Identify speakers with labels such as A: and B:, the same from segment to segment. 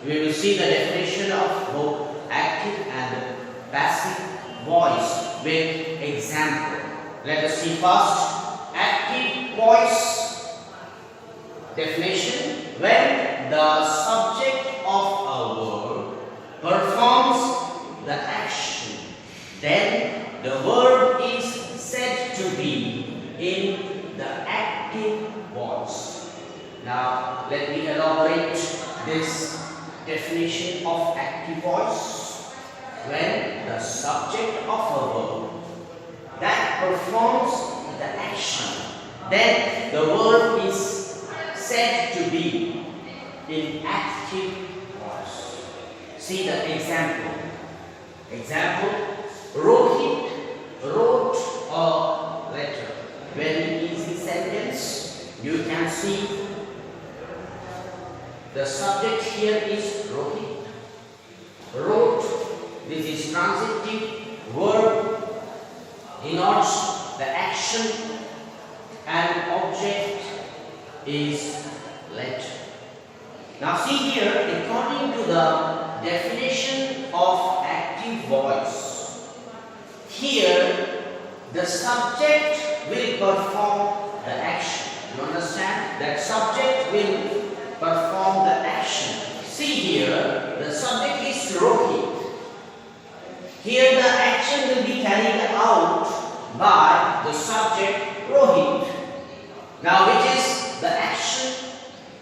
A: we will see the definition of both active and passive voice with example. Let us see first active voice definition. When the subject of a word performs the action, then the verb is said to be in the active voice. Now let me elaborate this definition of active voice. When the subject of a verb that performs the action, then the verb is said to be in active voice. See the example. Rohit wrote a letter. Very easy sentence. You can see the subject here is Rohit. Wrote, this is transitive verb, denotes the action, and object is letter. Now see here, according to the definition of active voice, here the subject will perform the action. You understand? That subject will perform the action. See here, the subject is Rohit. Here the action will be carried out by the subject Rohit. Now which is the action?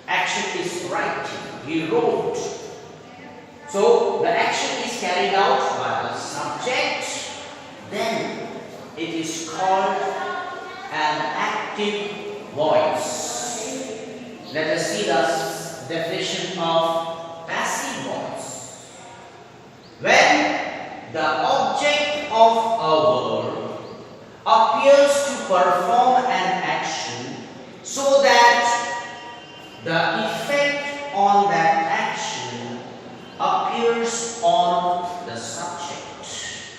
A: Action is writing. He wrote. So the action is carried out by the subject. Then it is called an active voice. Let us see the definition of passive voice. When the object of a verb appears to perform an action so that the effect on that action appears on the subject,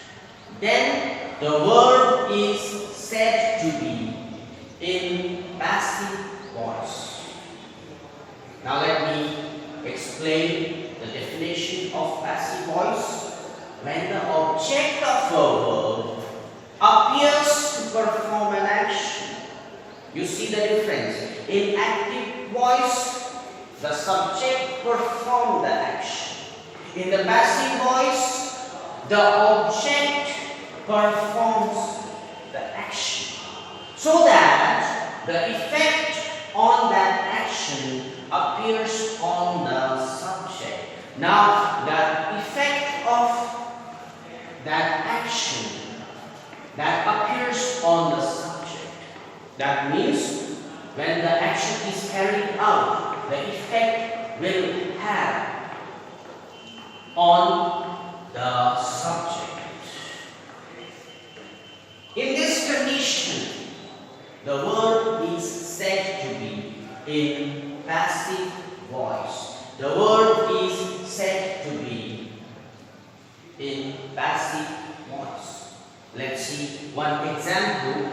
A: then the verb is said to be in passive voice. Now let me explain the definition of passive voice. When the object of a verb appears to perform an action, you see the difference. In active voice, the subject performs the action. In the passive voice, the object performs the action, so that the effect on that action appears on the subject. Now, the effect of that action that appears on the subject, that means when the action is carried out, the effect will have on the subject. In this condition, the verb is said to be in passive voice. The verb is said to be in passive voice. Let's see one example.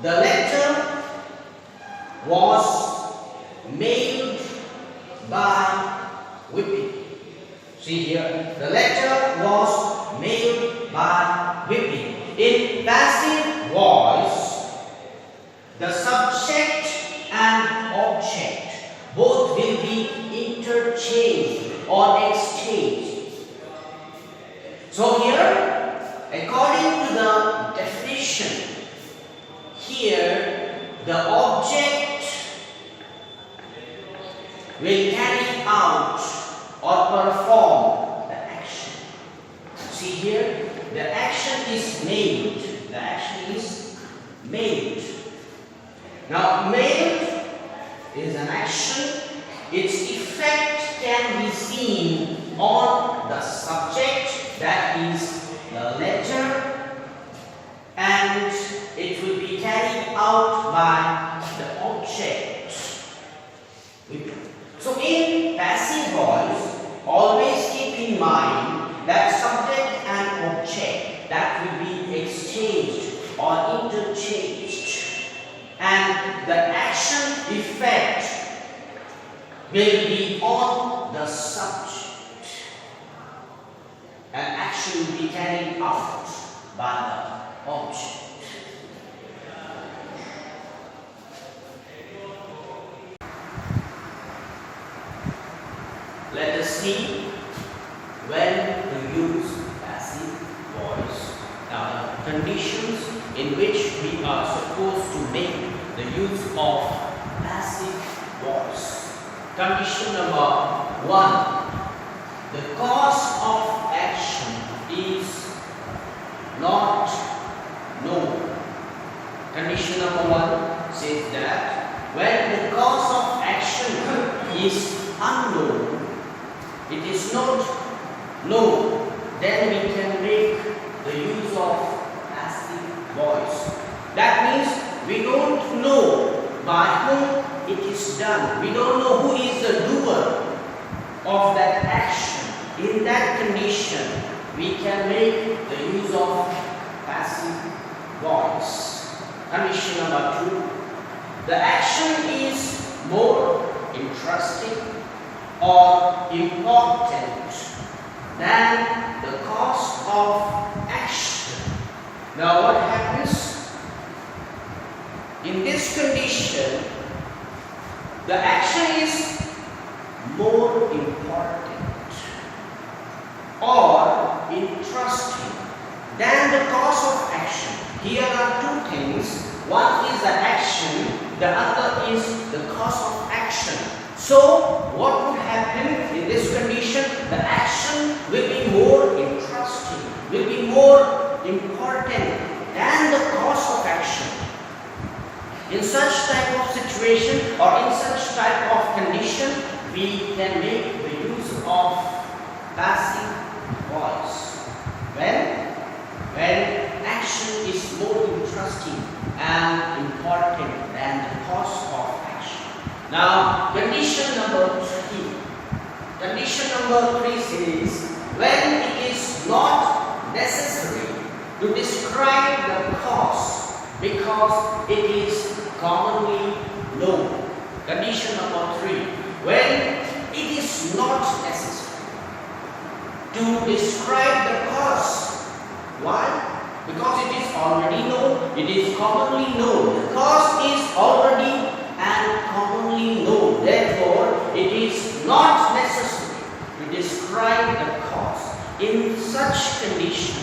A: The letter was mailed by whipping. See here, the letter was mailed by whipping. In passive voice, the subject and object both will be interchanged or exchanged. So here, according to the definition, here the object will carry out or perform the action. See here, the action is made. The action is made. Now, made is an action. Its effect can be seen on the subject, that is the letter, and it will be carried out by the object. So in passive voice, always keep in mind that subject and object that will be exchanged or interchanged, and the action effect will be on the subject and action will be carried out by the object. Let us see when to use passive voice. Now, the conditions in which we are supposed to make the use of passive voice. Condition number 1. The cause of action is not known. Condition number 1 says that when the cause of action is unknown, it is not known, then we can make the use of passive voice. That means we don't know by whom it is done. We don't know who is the doer of that action. In that condition, we can make the use of passive voice. Condition number 2. The action is more interesting or important than the cause of action. Now what happens? In this condition, the action is more important or interesting than the cause of action. Here are two things. One is the action, the other is the cause of action. So, what would happen in this condition? The action will be more interesting, will be more important than the cause of action. In such type of situation or in such type of condition, we can make the use of passive voice. When action is more interesting and important than the cause of action. Now, condition number 3. Condition number 3 says, when it is not necessary to describe the cause because it is commonly known. Condition number 3. When it is not necessary to describe the cause. Why? Because it is already known, it is commonly known. The cause is already and commonly known. Therefore, it is not necessary to describe the cause. In such condition,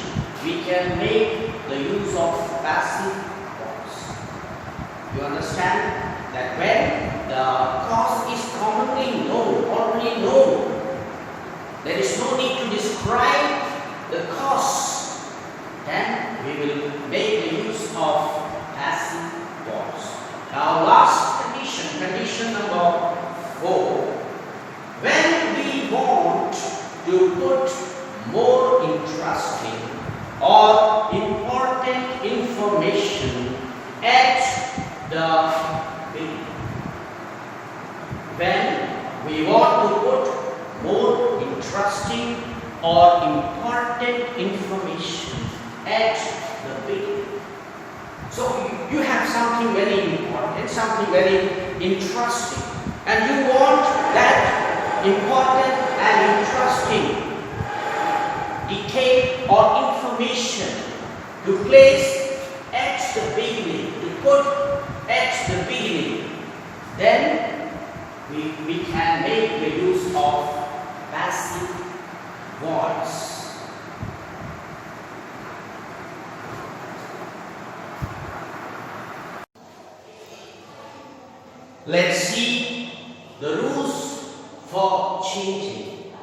A: we can make the use of passive voice. You understand that when the cause is commonly known, already known, there is no need to describe the cause. Then we will make the use of passive voice. Now, last condition, condition number 4. When we want to put more interesting or important information at the beginning. When we want to put more interesting or important information at the beginning. So you have something very important, something very interesting, and you want that important and interesting detail or information to place at the beginning, to put at the beginning. Then we can make the use of passive voice. Let's see the rules for changing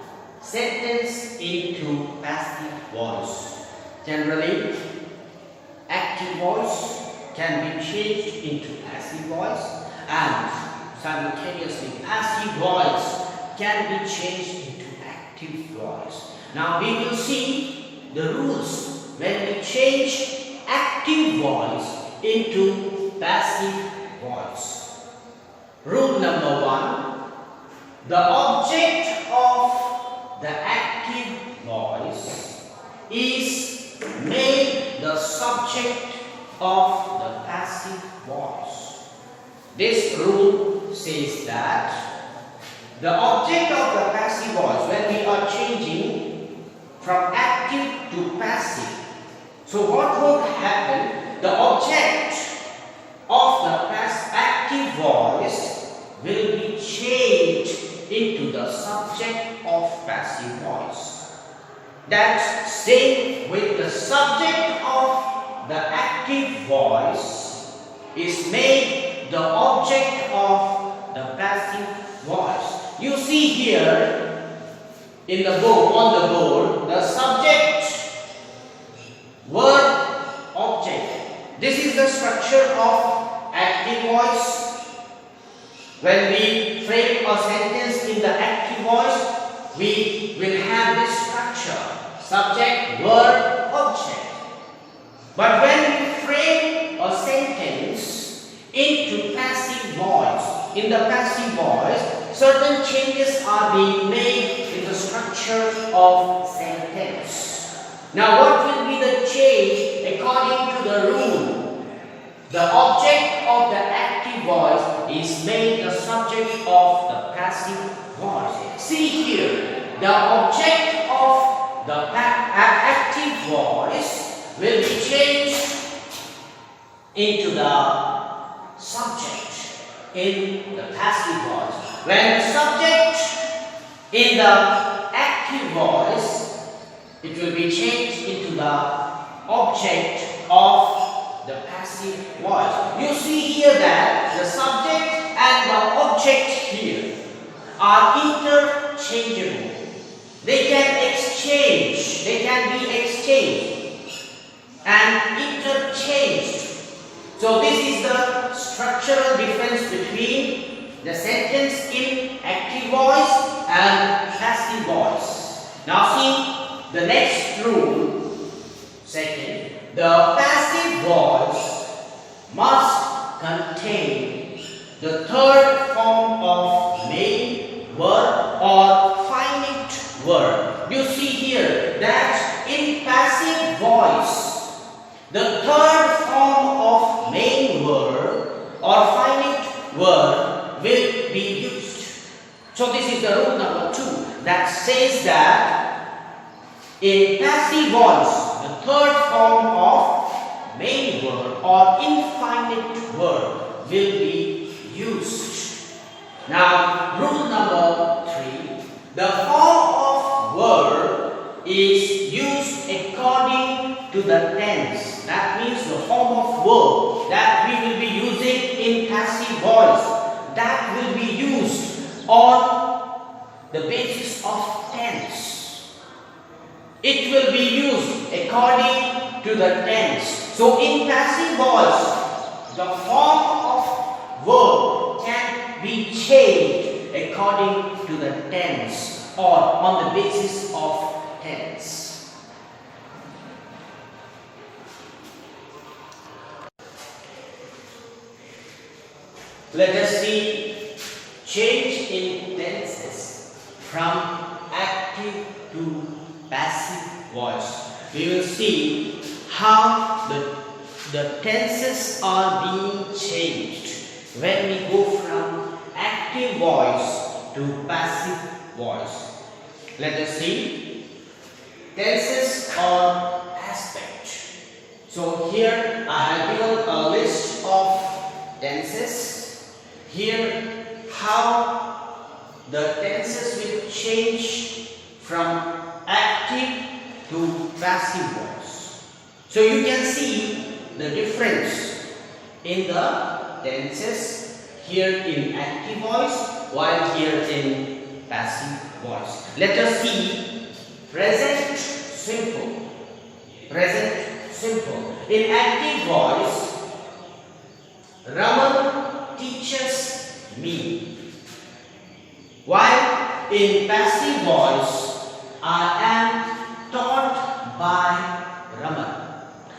A: sentence into passive voice. Generally, active voice can be changed into passive voice, and simultaneously passive voice can be changed into active voice. Now we will see the rules when we change active voice into passive voice. Rule number 1. The object of the active voice is made the subject of the passive voice. This rule says that the object of the passive voice, when we are changing from active to passive, so what would happen? The object of the active voice will be changed into the subject of passive voice. That's same with the subject of the active voice is made the object of the passive voice. You see here in the board, on the board, the subject, word, object. This is the structure of active voice. When we frame a sentence in the active voice, we will have this structure: subject, word, object. But when we frame a sentence into passive voice, in the passive voice, certain changes are being made in the structure of sentence. Now, what will be the change according to the rule? The object of the active voice is made the subject of the passive voice. See here, the object of the active voice will be changed into the subject in the passive voice. When the subject in the active voice, it will be changed into the object of the passive voice. You see here that the subject and the object here are interchangeable. They can exchange, they can be exchanged and interchanged. So this is the structural difference between the sentence in active voice and passive voice. Now see the next rule. Second, the passive voice must contain the third form of main word or finite word. You see here that in passive voice, the third form of main word or finite word will be used. So this is the rule number 2 that says that in passive voice, the third form of main word or infinite word will be used. Now, rule number 3, the form of word is used according to the tense. That means the form of verb that we will be using in passive voice, that will be used on the basis of tense. It will be used according to the tense. So in passive voice, the form of verb can be changed according to the tense or on the basis of tense. Let us see change in tenses from active to passive voice. We will see how the tenses are being changed when we go from active voice to passive voice. Let us see tenses or aspect. So here I have given a list of tenses. Here how the tenses will change from active to passive voice. So you can see the difference in the tenses here in active voice while here in passive voice. Let us see present simple. Present simple. In active voice, Raman teaches me. While in passive voice, I am taught by Raman.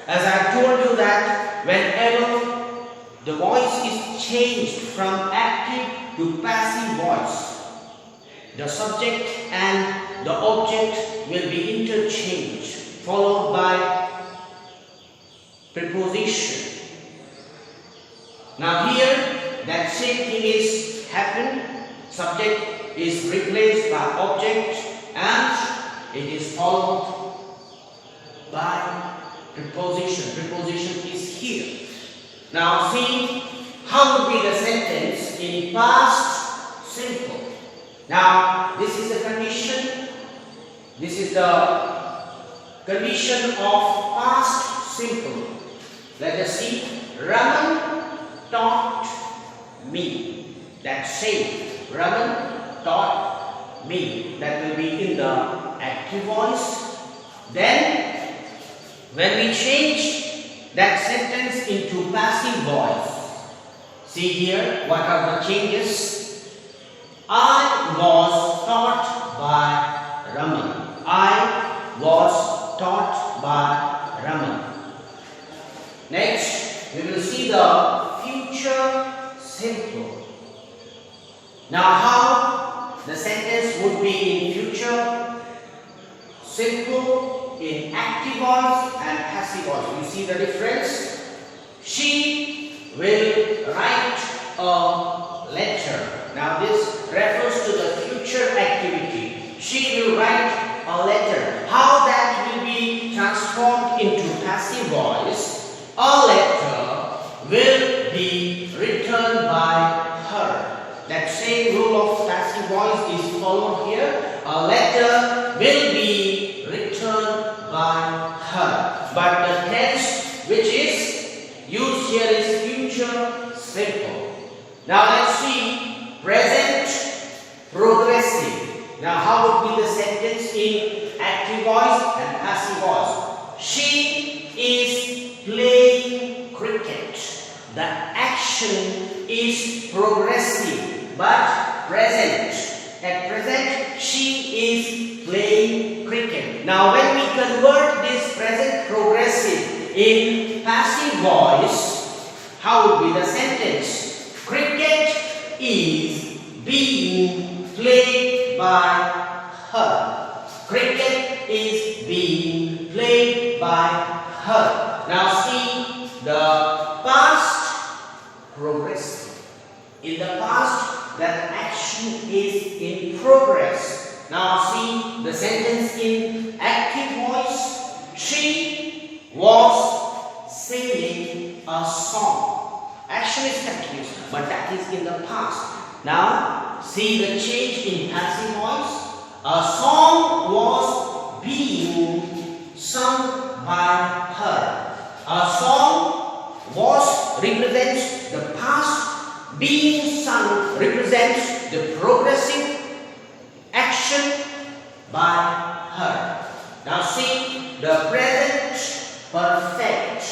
A: As I told you that whenever the voice is changed from active to passive voice, the subject and the object will be interchanged, followed by preposition. Now here that same thing is happened. subject is replaced by object and it is followed by preposition. Preposition is here. Now see how would be the sentence in past simple. Now this is the condition. This is the condition of past simple. Let us see. Raman taught me. That's same. Raman taught me. That will be in the active voice. Then when we change that sentence into passive voice, see here what are the changes. I was taught by Raman. I was taught by Raman. Next, we will see the future simple. Now, how the sentence would be in future simple, in active voice and passive voice. You see the difference? She will write a letter. Now, this refers to the future activity. She will write a letter. How that will be transformed into passive voice? A letter will be written by her. That same rule of passive voice is followed here. A letter will be written by her. But the tense which is used here is future simple. Now let's see present progressive. Now how would be the sentence in active voice and passive voice? She is playing cricket. The action is progressive but present. At present, she is playing cricket. Now, when we convert this present progressive in passive voice, how would be the sentence? Cricket is being played by her. Cricket is being played by her. Now see the past progressive. In the past, that action is in progress. Now see the sentence in active voice. She was singing a song. Action is continuous, but that is in the past. Now see the change in passive voice. A song was being sung by her. A song was represents the past. Being sung represents the progressive action by her. Now see the present perfect.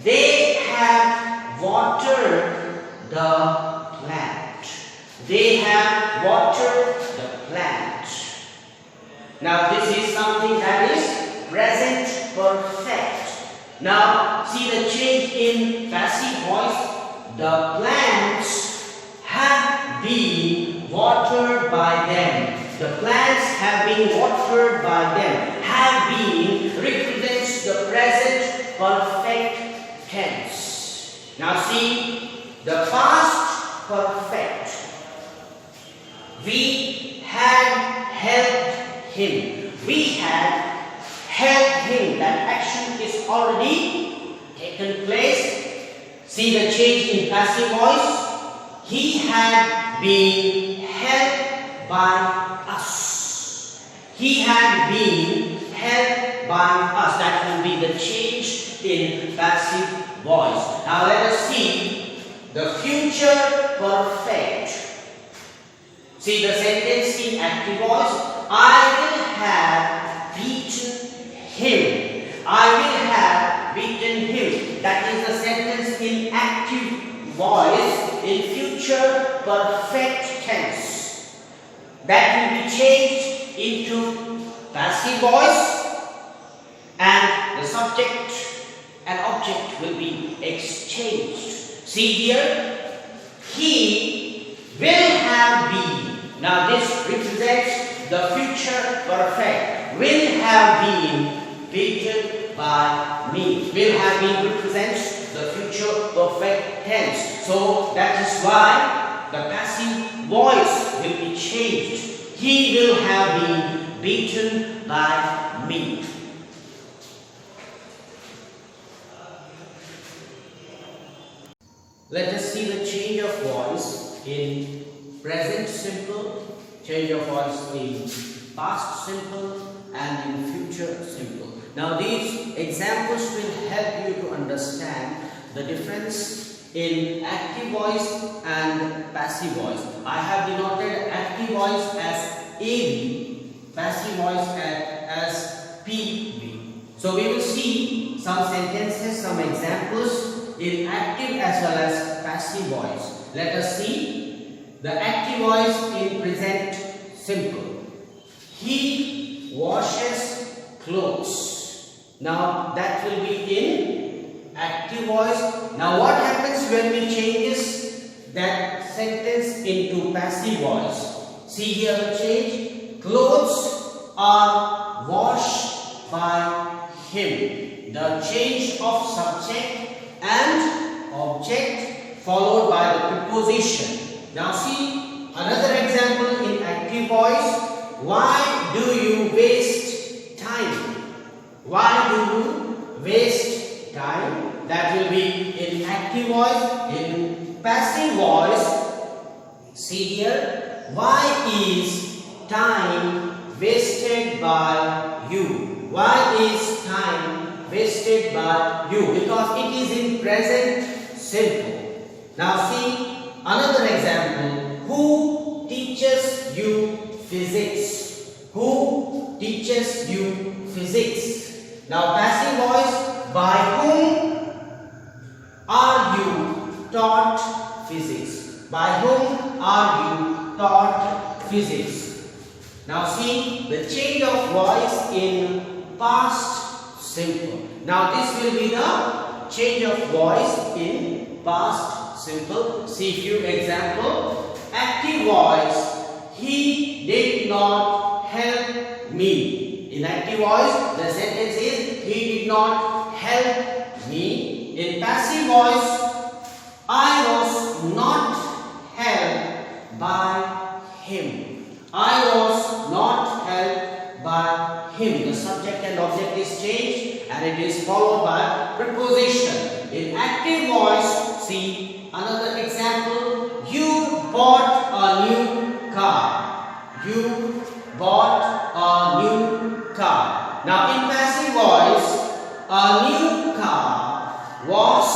A: They have watered the plant. They have watered the plant. Now this is something that is present perfect. Now see the change in passive voice. The plants have been watered by them. The plants have been watered by them. Have been represents the present perfect tense. Now see the past perfect. We had helped him. We had helped him. That action is already taken place. See the change in passive voice. He had been helped by us. He had been helped by us. That will be the change in passive voice. Now let us see the future perfect. See the sentence in active voice. I will have beaten him. I will have beaten him. That is the sentence in active voice in future perfect tense. That will be changed into passive voice and the subject and object will be exchanged. See here, he will have been. Now this represents the future perfect. Will have been beaten by me. Will have been represents the future perfect tense. So that is why the passive voice will be changed. He will have been beaten by me. Let us see the change of voice in present simple, change of voice in past simple, and in future simple. Now these examples will help you to understand the difference in active voice and passive voice. I have denoted active voice as AB, passive voice as PB. So we will see some sentences, some examples in active as well as passive voice. Let us see the active voice in present simple. He washes clothes. Now that will be in active voice. Now what happens when we changes that sentence into passive voice? See here the change. Clothes are washed by him. The change of subject and object followed by the preposition. Now see another example in active voice. Why do you waste time? Why do you waste time? That will be in active voice. In passive voice, see here, why is time wasted by you? Why is time wasted by you? Because it is in present simple. Now see another example. Who teaches you physics? Who teaches you physics? Now passive voice, by whom are you taught physics? By whom are you taught physics? Now see the change of voice in past simple. Now this will be the change of voice in past simple. See few example. Active voice, he did not help me. In active voice, the sentence is he did not help me. In passive voice, I was not helped by him. I was not helped by him. The subject and object is changed and it is followed by preposition. In active voice, see another example. You bought a new car. You bought a new car. Now in passive voice, a new car was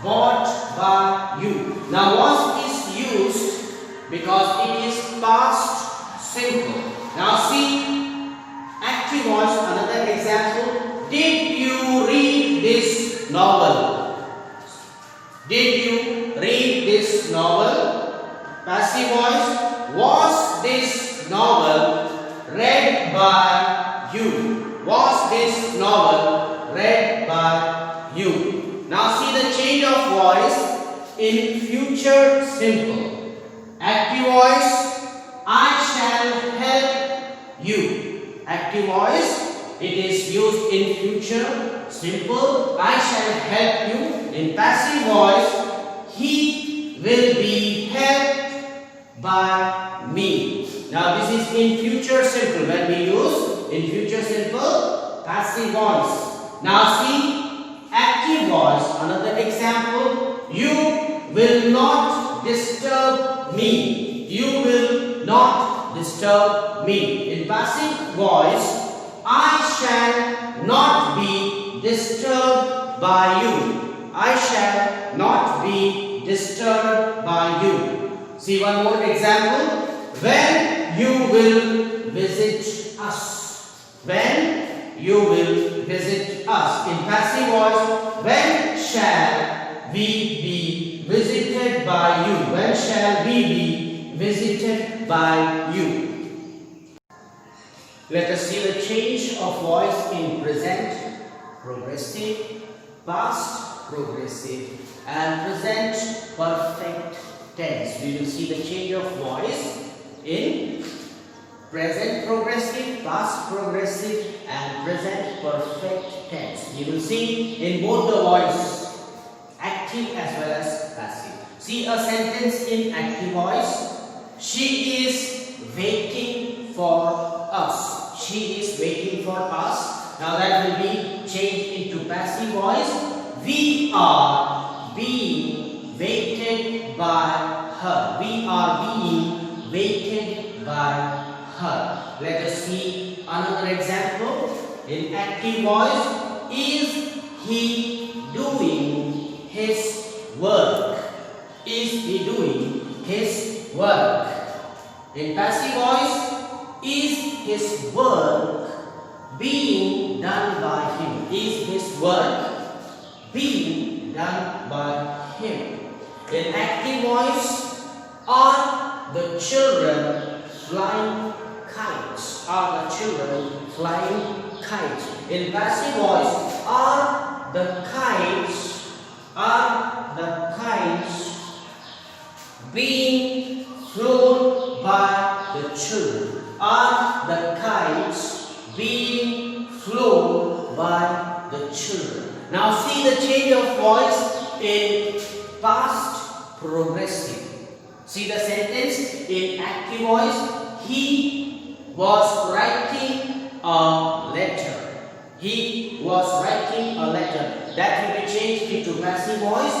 A: bought by you. Now was is used because it is past simple. Now see active voice, another example. Did you read this novel? Did you read this novel? Passive voice, was this novel read by you? Was this novel read by you? Now see the change of voice in future simple. Active voice, I shall help you. Active voice, it is used in future simple. I shall help you. In passive voice, he will be helped by me. Now this is in future simple. When we use in future simple, passive voice. Now see active voice. Another example. You will not disturb me. You will not disturb me. In passive voice, I shall not be disturbed by you. I shall not be disturbed by you. See one more example. When you will visit us. When you will visit us. In passive voice, when shall we be visited by you? When shall we be visited by you? Let us see the change of voice in present progressive, past progressive, and present perfect tense. We will see the change of voice in present progressive, past progressive, and present perfect tense. You will see in both the voice, active as well as passive. See a sentence in active voice. She is waiting for us. She is waiting for us. Now that will be changed into passive voice. We are being waited by her. We are being waited by her. Let us see another example. In active voice, is he doing his work? Is he doing his work? In passive voice, is his work being done by him? Is his work being done by him? In active voice, are the children flying kites? Are the children flying kites? In passive voice, are the kites being flown by the children? Are the kites being flown by the children? Now see the change of voice in past progressive. See the sentence in active voice. He was writing a letter. He was writing a letter. That will be changed into passive voice.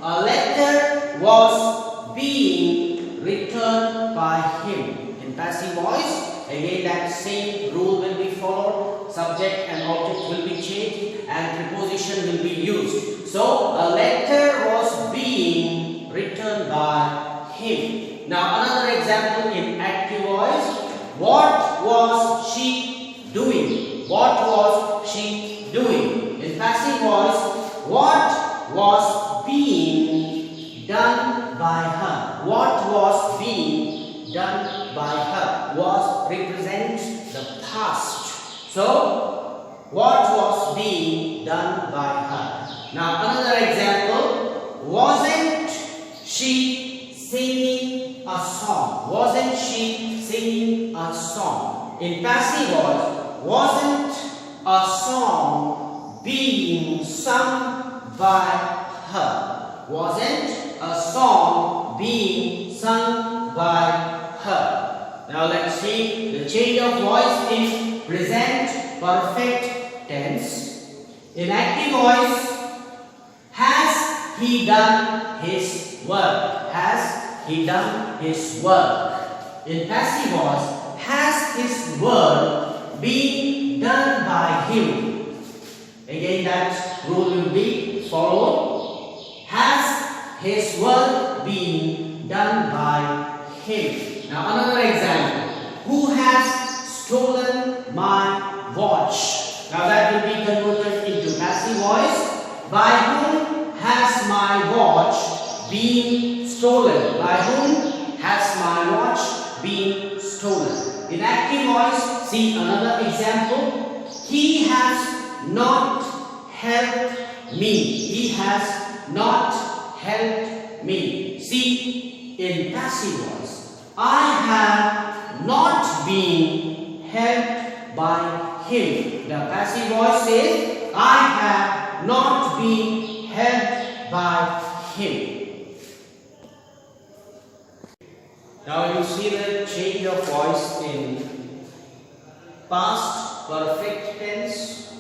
A: A letter was being written by him. In passive voice, again that same rule will be followed. Subject and object will be changed and preposition will be used. So a letter was being written by him. Now another example in active voice. What was she doing? What was she doing? In passive voice, what was being done by her? What was being done by her was represents the past. So, what was being done by her? Now, another example. Wasn't she singing a song? Wasn't she singing a song? In passive voice, wasn't a song being sung by her? Wasn't a song being sung by her? Now let's see the change of voice in present perfect tense. In active voice, has he done his work? Has he done his work? In passive voice, has his work been done by him? Again that rule will be followed. Has his work been done by him? Now another example. Who has stolen my watch? Now that will be converted into passive voice. By whom has my watch been stolen? By whom has my watch been stolen? In active voice, see another example. He has not helped me. He has not helped me. See, in passive voice, I have not been helped by him. The passive voice says, I have not been helped by him. Now you see the change of voice in past perfect tense,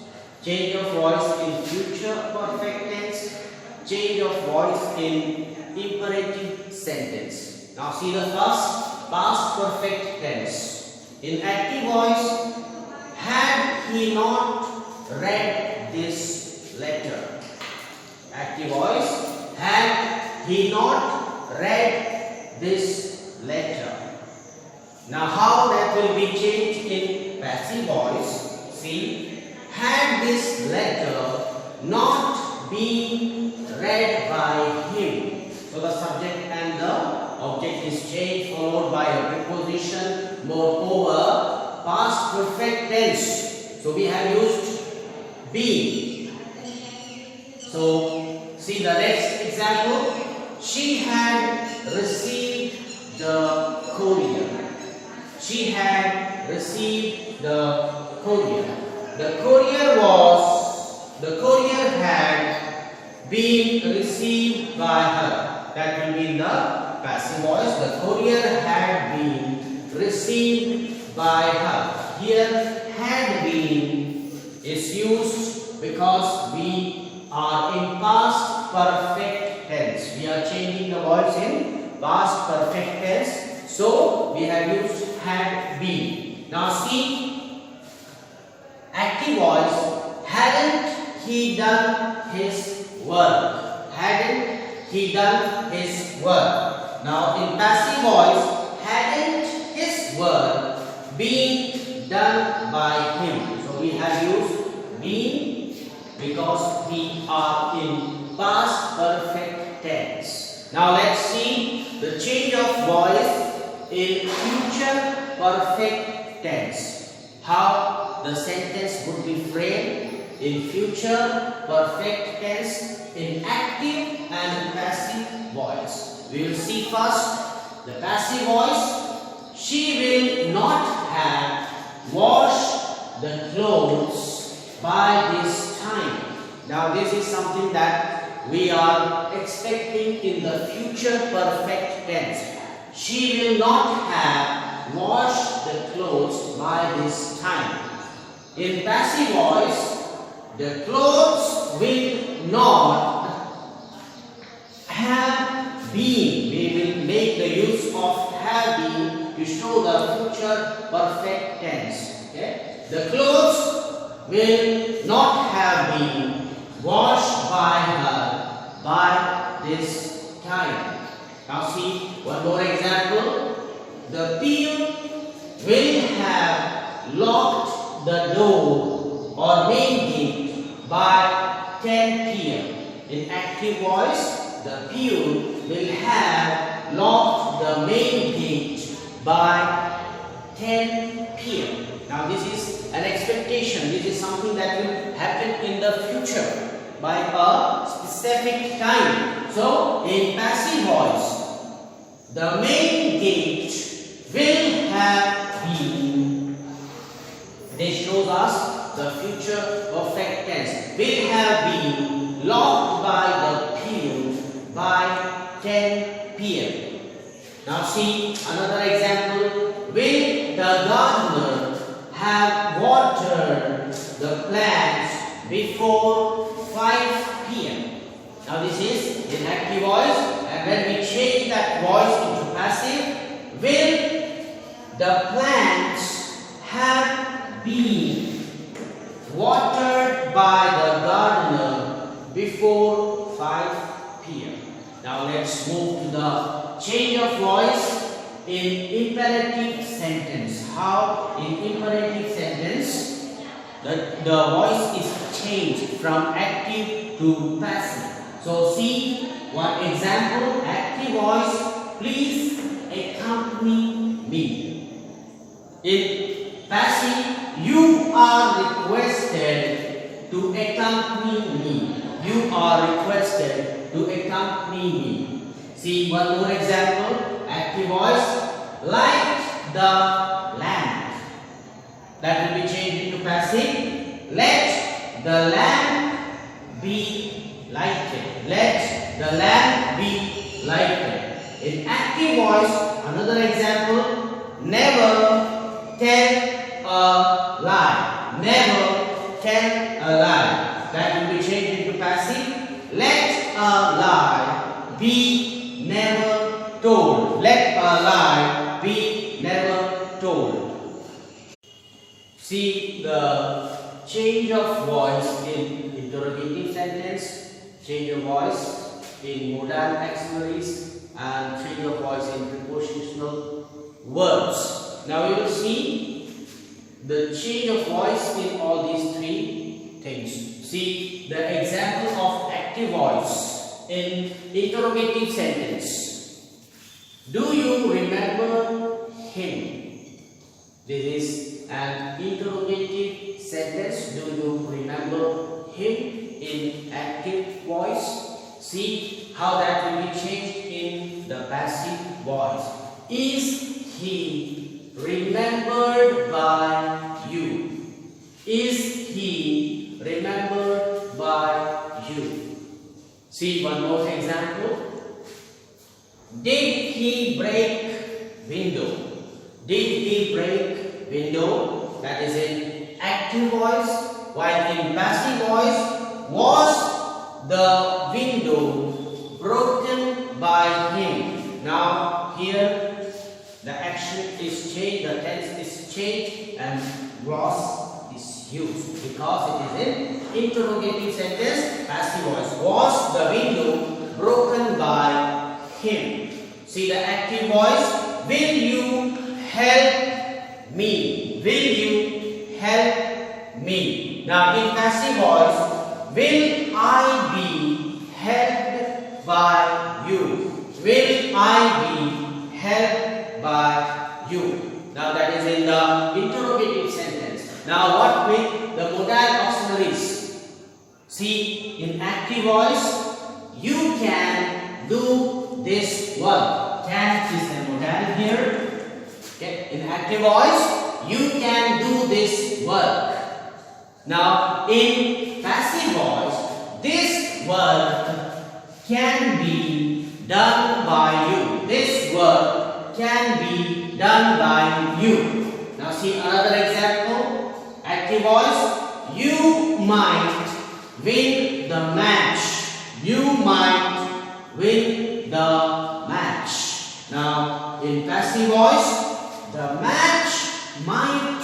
A: change of voice in future perfect tense, change of voice in imperative sentence. Now see the first past perfect tense. In active voice, had he not read this letter? Active voice, had he not read this letter? Now how that will be changed in passive voice? See, had this letter not been read by him? So the subject and the object is changed, followed by a preposition. Moreover, past perfect tense. So we have used been. So see the next example. She had received the courier. She had received the courier. The courier had been received by her. That will be in the passive voice. The courier had been received by her. Here had been is used because we are in past perfect tense. We are changing the voice in past perfect tense. So we have used had been. Now see, active voice, hadn't he done his work? Hadn't he done his work? Now in passive voice, hadn't his work been done by him? So we have used been because we are in past perfect tense. Now let's see the change of voice in future perfect tense. How the sentence would be framed in future perfect tense in active and passive voice. We will see first the passive voice. She will not have washed the clothes by this time. Now this is something that we are expecting in the future perfect tense. She will not have washed the clothes by this time. In passive voice, the clothes will not have been. We will make the use of have been to show the future perfect tense. Okay? The clothes will not have been washed by her by this time. Now see one more example. The peon will have locked the door or main gate by 10 p.m. In active voice, the peon will have locked the main gate by 10 p.m. Now this is an expectation. This is something that will happen in the future by a specific time. So in passive voice, the main gate will have been. This shows us the future perfect tense. Will have been locked by the peon by 10 p.m. Now see another example. Will the gardener have watered the plants before 5 p.m. Now this is in active voice, and when we change that voice into passive, will the plants have been watered by the gardener before 5 p.m. Now let's move to the change of voice in imperative sentence. How in imperative sentence the voice is changed from active to passive. So see one example. Active voice, please accompany me. In passive, you are requested to accompany me. You are requested to accompany me. See one more example. Active voice, light the lamp. That will be changed into passive. Let the lamp be lighted. Let the lamp be lighted. In active voice, another example. Never tell a lie. Never tell a lie. That will be changed into passive. Let a lie be never told. Let a lie be never told. See the change of voice in interrogative sentence, change of voice in modal auxiliaries, and change of voice in prepositional words. Now we will see the change of voice in all these three things. See the example of active voice in interrogative sentence. Do you remember him? This is an interrogative sentence. Do you remember him? In active voice. See how that will be changed in the passive voice. Is he remembered by you? Is he remembered by you? See one more example. Did break window? Did he break window? That is in active voice. While in passive voice, was the window broken by him? Now here the action is changed, the tense is changed, and was is used because it is in interrogative sentence, passive voice. Was the window broken by him? See the active voice. Will you help me? Will you help me? Now in passive voice, will I be helped by you? Will I be helped by you? Now that is in the interrogative sentence. Now what with the modal auxiliaries? See in active voice, you can do this work. Can is the modal here. Okay. In active voice, you can do this work. Now in passive voice, this work can be done by you. This work can be done by you. Now see another example. Active voice, you might win the match. You might win the match. Now in passive voice, the match might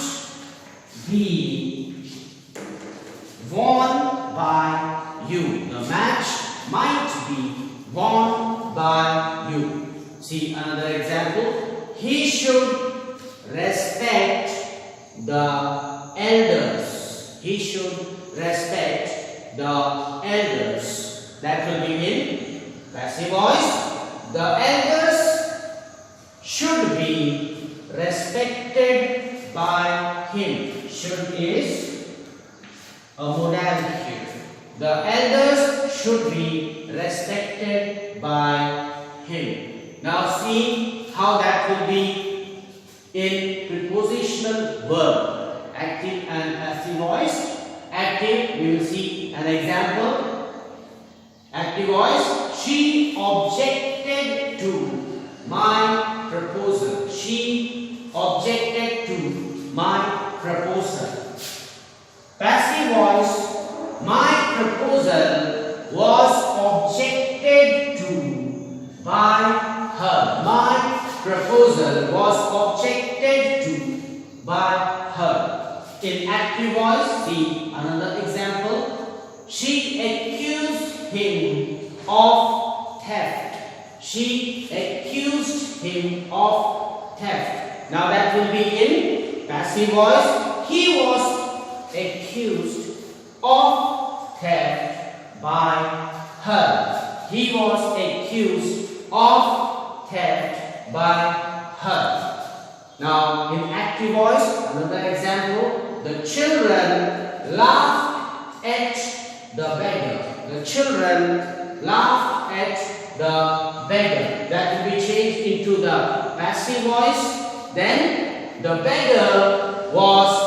A: be won by you. The match might be won by you. See another example. He should respect the elders. He should respect the elders. That will be in passive voice. The elders should be respected by him. Should is a modality here. The elders should be respected by him. Now see how that will be in prepositional verb. Active and passive voice. Active, we will see an example. Active voice, she objected to my proposal. She objected to my proposal. Passive voice, my proposal was objected to by her. My proposal was objected to by her. In active voice, see another example. She accused him of theft. She accused him of theft. Now that will be in passive voice. He was accused of theft by her. He was accused of theft by her. Now in active voice, another example. The children laughed at the beggar. The children laughed at the beggar. That will be changed into the passive voice. Then the beggar was